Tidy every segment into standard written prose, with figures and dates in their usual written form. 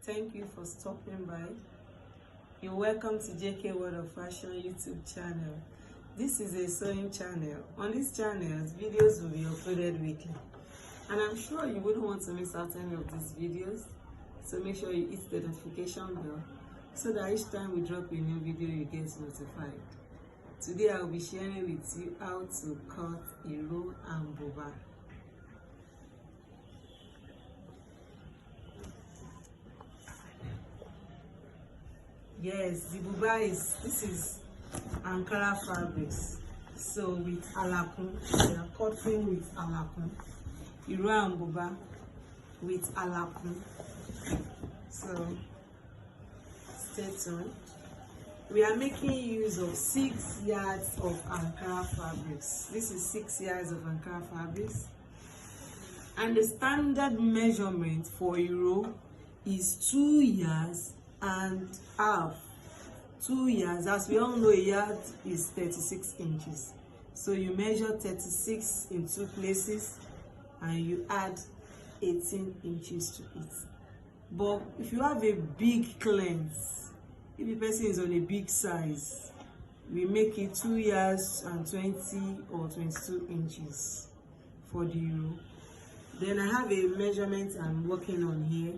Thank you for stopping by. You're welcome to JK World of Fashion YouTube channel. This is a sewing channel. On this channel, videos will be uploaded weekly. And I'm sure you wouldn't want to miss out any of these videos. So make sure you hit the notification bell so that each time we drop a new video, you get notified. Today, I'll be sharing with you how to cut Iro and Buba. Yes, the Buba this is Ankara fabrics. So with alakun, we are cutting with alakun. Iro and Buba with alakun. So stay tuned. We are making use of 6 yards of Ankara fabrics. This is 6 yards of Ankara fabrics. And the standard measurement for Iro is 2 yards and half. 2 yards. As we all know, a yard is 36 inches. So you measure 36 in 2 places and you add 18 inches to it. But if you have a big cleanse, if the person is on a big size, we make it 2 yards and 20 or 22 inches for the Iro. Then I have a measurement I'm working on here.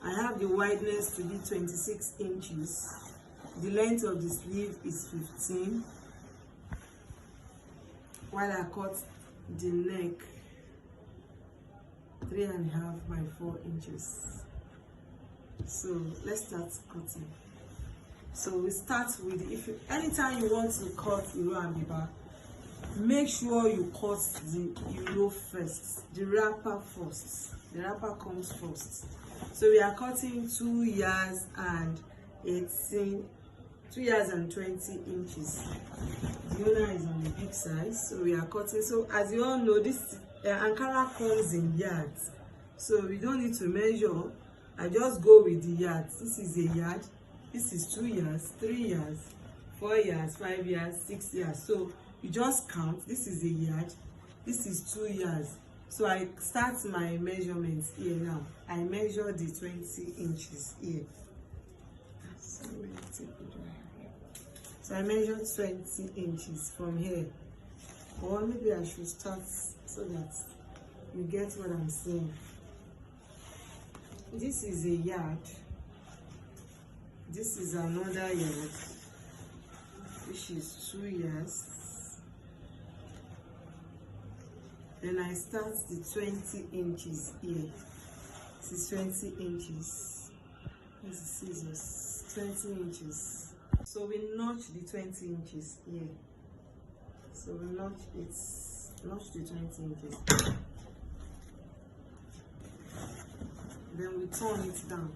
I have the wideness to be 26 inches. The length of the sleeve is 15. While I cut the neck 3.5 by 4 inches. So let's start cutting. So we start with, anytime you want to cut Iro and Buba, make sure you cut the Iro first, the wrapper first. The wrapper comes first. So we are cutting 2 yards and 18, 2 yards and 20 inches. The owner is on the big size, so we are cutting. So as you all know, this Ankara comes in yards, so we don't need to measure. I just go with the yards. This is a yard. This is 2 yards, 3 yards, 4 yards, 5 yards, 6 yards. So you just count. This is a yard. This is 2 yards. So I start my measurements here now. I measure the 20 inches here. So I measure 20 inches from here. Or maybe I should start so that you get what I'm saying. This is a yard. This is another yard, which is 2 yards. Then I start the 20 inches here. This is 20 inches. This is scissors. 20 inches. So we notch the 20 inches here. So we notch the 20 inches. Then we turn it down.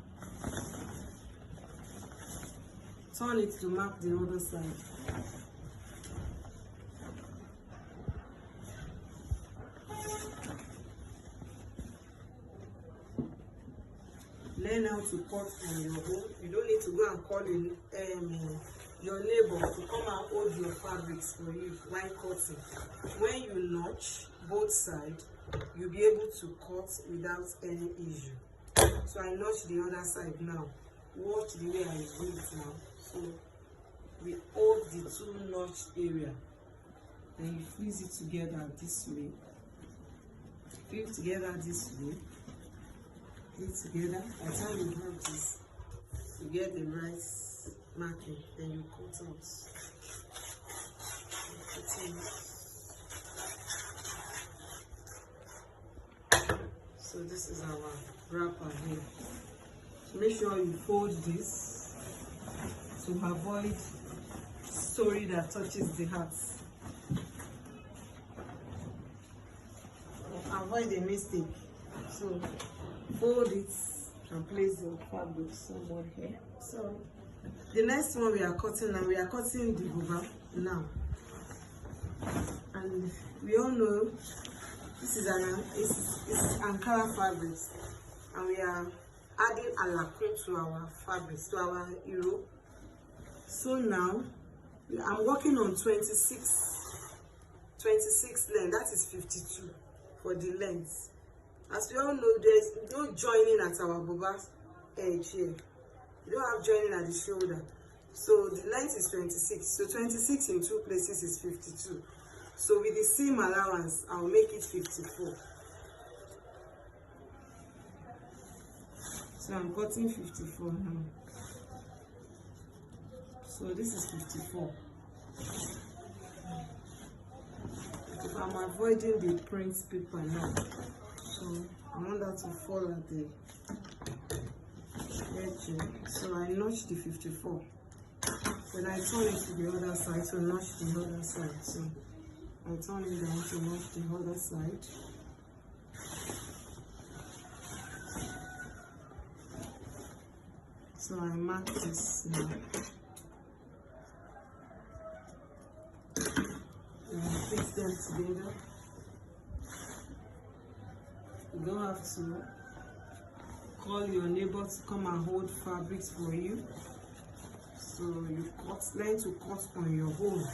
Turn it to mark the other side. Learn how to cut on your own. You don't need to go and call your neighbor to come and hold your fabrics for you while cutting. When you notch both sides, you'll be able to cut without any issue. So I notch the other side now. Watch the way I do it now. So we hold the 2 notch area. Then you fuse it together this way. Fuse together this way. Fuse together. By the time you have this, you get the right marking. Then you cut out. So this is our wrapper here. So make sure you fold this to avoid story that touches the heart. Avoid a mistake. So fold it and place your fabric somewhere here. So the next one we are cutting now, we are cutting the Buba now. And we all know this is it's Ankara fabrics, and we are adding alakun to our fabrics, to our Iro. So now I'm working on 26 length. That is 52 for the length. As we all know, there's no joining at our Buba. edge here. You don't have joining at the shoulder. So the length is 26. So 26 in 2 places is 52. So with the seam allowance, I'll make it 54. So I'm cutting 54 now. So this is 54. If I'm avoiding the print paper now, so I want that to fall at the edge. So I notch the 54. Then I turn it to the other side to notch the other side. So I turn it down to notch the other side. So I mark this now. And I fix them together. You don't have to call your neighbor to come and hold fabrics for you. So you learn to cut on your own.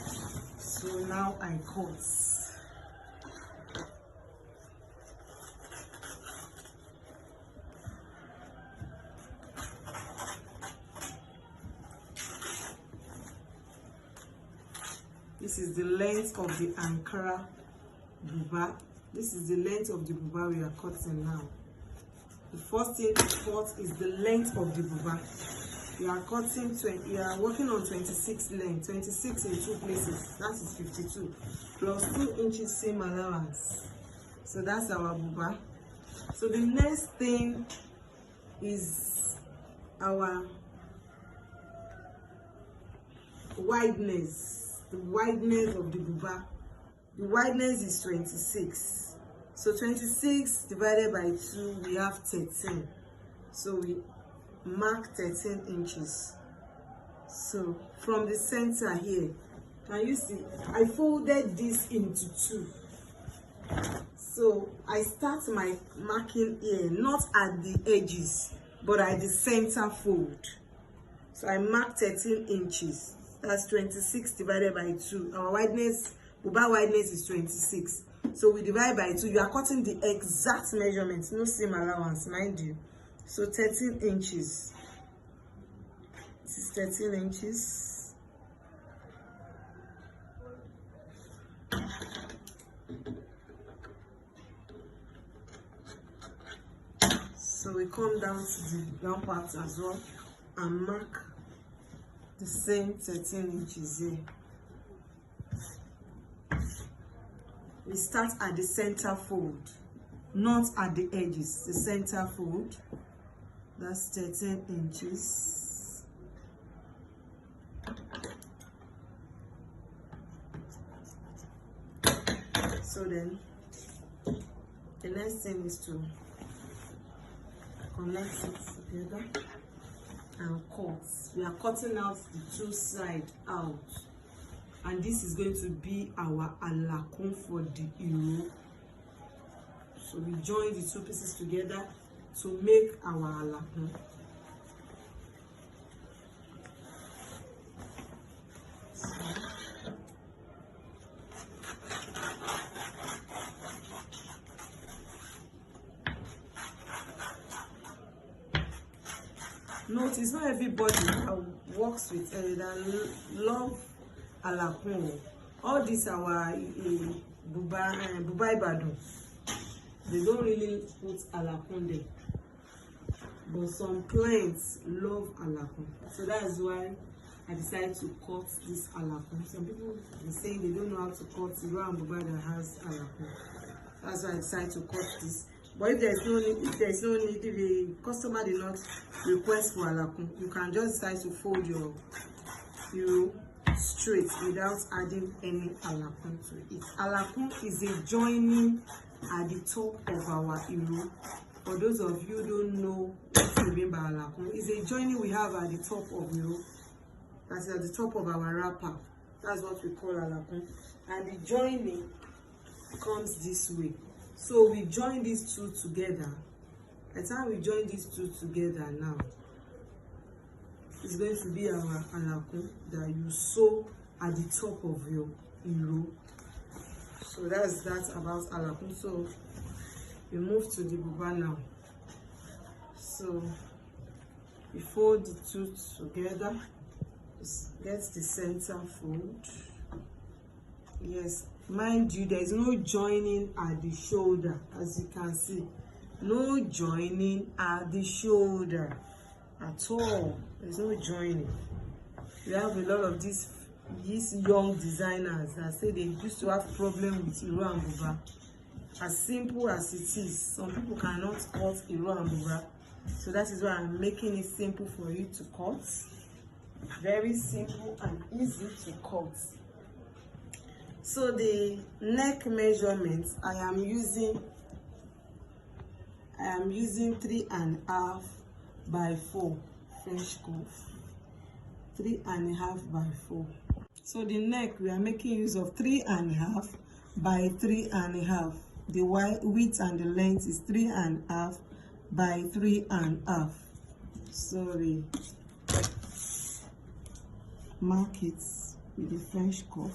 So now I cut. This is the length of the Ankara Buba. This is the length of the Buba we are cutting now. The first thing to cut is the length of the Buba. You are cutting you are working on 26 length, 26 in 2 places. That is 52 plus 2 inches seam allowance. So that's our Buba. So the next thing is our wideness. The wideness of the Buba. The wideness is 26. So 26 divided by 2, we have 13. So we mark 13 inches. So from the center here, can you see? I folded this into 2. So I start my marking here, not at the edges, but at the center fold. So I mark 13 inches. That's 26 divided by 2. Our wideness, Buba wideness is 26. So we divide by 2. You are cutting the exact measurement, no seam allowance, mind you. So 13 inches. This is 13 inches. So we come down to the down part as well and mark the same 13 inches here. We start at the center fold, not at the edges. The center fold, that's 13 inches. So then the next thing is to connect it together and cut. We are cutting out the 2 sides out, and this is going to be our alakun for the Iro. So we join the 2 pieces together to make our alakun. Note, it's not everybody that works with that love alakun. All these our Buba Ibadan, they don't really put alakun there. But some clients love alakun. So that is why I decided to cut this alakun. Some people they say they don't know how to cut Iro and Buba that has alakun. That's why I decided to cut this. But if there's no need, if the customer did not request for alakun, you can just decide to fold your Iro straight without adding any alakun to it. Alakun is a joining at the top of our Iro. For those of you who don't know what we mean by alakun, it's a joining we have at the top of Iro. That's at the top of our wrapper. That's what we call alakun. And the joining comes this way. So we join these 2 together. By the time we join these 2 together now, it's going to be our alakun that you sew at the top of your Iro. So that's that about alakun. So we move to the Buba now. So You fold the two together. Just get the center fold. Yes, mind you, there is no joining at the shoulder, as you can see. No joining at the shoulder at all. There's no joining. We have a lot of these young designers that say they used to have problem with Iro and Buba. As simple as it is, some people cannot cut Iro and Buba. So that is why I'm making it simple for you to cut. Very simple and easy to cut. So the neck measurements, I am using 3.5 by 4 French cuff. 3.5 by 4. So the neck, we are making use of 3.5 by 3.5. The width and the length is 3.5 by 3.5. So we mark it with the French cuff.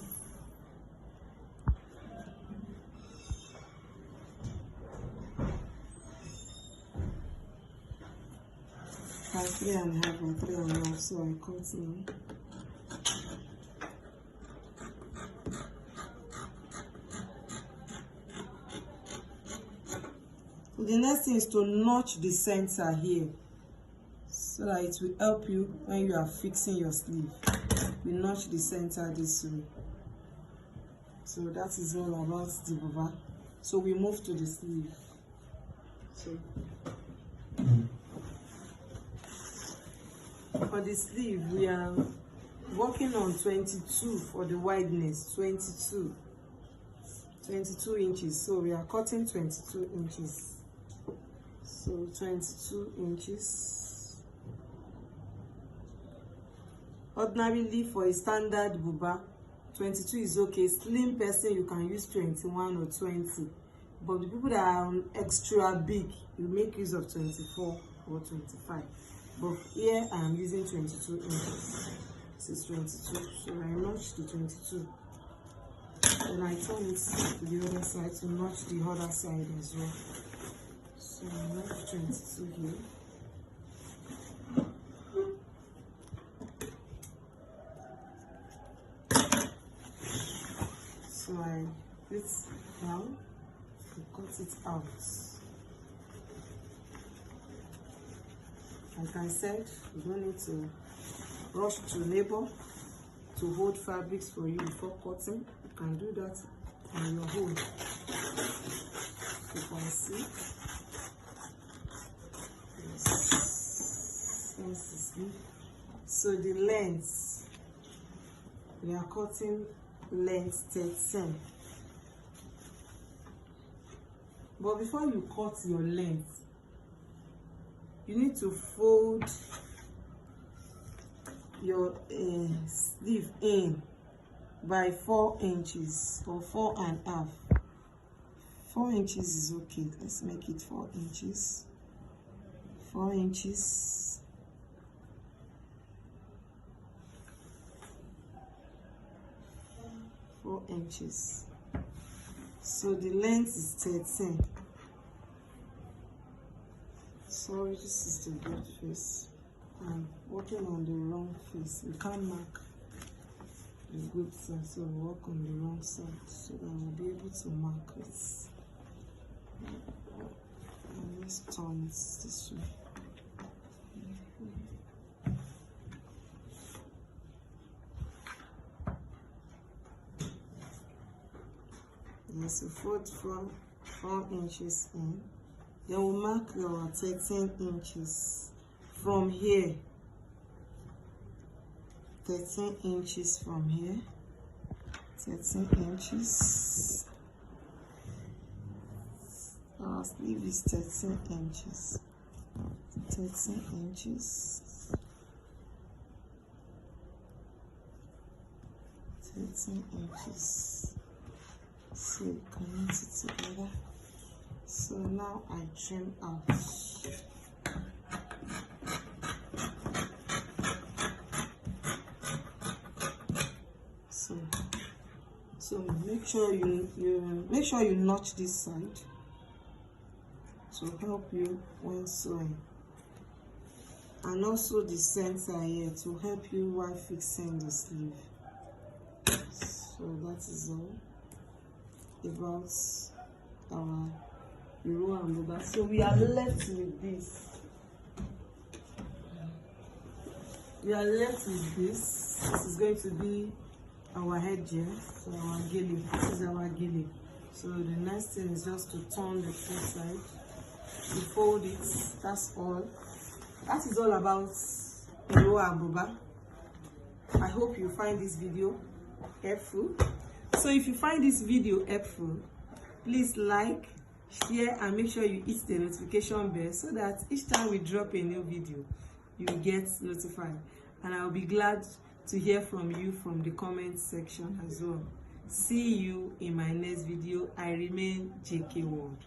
By 3.5 by 3.5, so I cut now. So the next thing is to notch the center here, so that it will help you when you are fixing your sleeve. We notch the center this way. So that is all about the buba. So we move to the sleeve. So for the sleeve, we are working on 22 for the wideness. 22 inches. So we are cutting 22 inches. So 22 inches. Ordinarily, for a standard buba, 22 is okay. Slim person, you can use 21 or 20. But the people that are extra big, you make use of 24 or 25. But here I am using 22 inches. This is 22. So I notch the 22. Then I turn it to the other side to notch the other side as well. So I notch 22 here. So I put down and cut it out. Like I said, you don't need to rush to labor to hold fabrics for you before cutting. You can do that on your own. You can see. Yes. So the length, we are cutting length 13. But before you cut your length, you need to fold your sleeve in by 4 inches or 4.5. 4 inches is okay. Let's make it 4 inches. 4 inches. 4 inches. So the length is 13. Sorry, this is the good face. I'm working on the wrong face. We can't mark the good side, so we work on the wrong side so that we'll be able to mark it. And let's turn it this way. Yes, so fold 4 inches in. Then we'll mark your 13 inches from here. 13 inches from here. 13 inches. Our sleeve is 13 inches. 13 inches. 13 inches. So you connect it together. So now I trim out. So make sure you notch this side to help you when sewing. and also the center here to help you while fixing the sleeve. So that is all about our Iro and Buba. So we are left with this. We are left with this. This is going to be our headgear, so our gilly. This is our gilly. So the next thing is just to turn the two sides, to fold it. That's all. That is all about Iro and Buba. I hope you find this video helpful. So if you find this video helpful, please like, share, and make sure you hit the notification bell so that each time we drop a new video, you will get notified. And I'll be glad to hear from you from the comment section as well. See you in my next video. I remain JK World.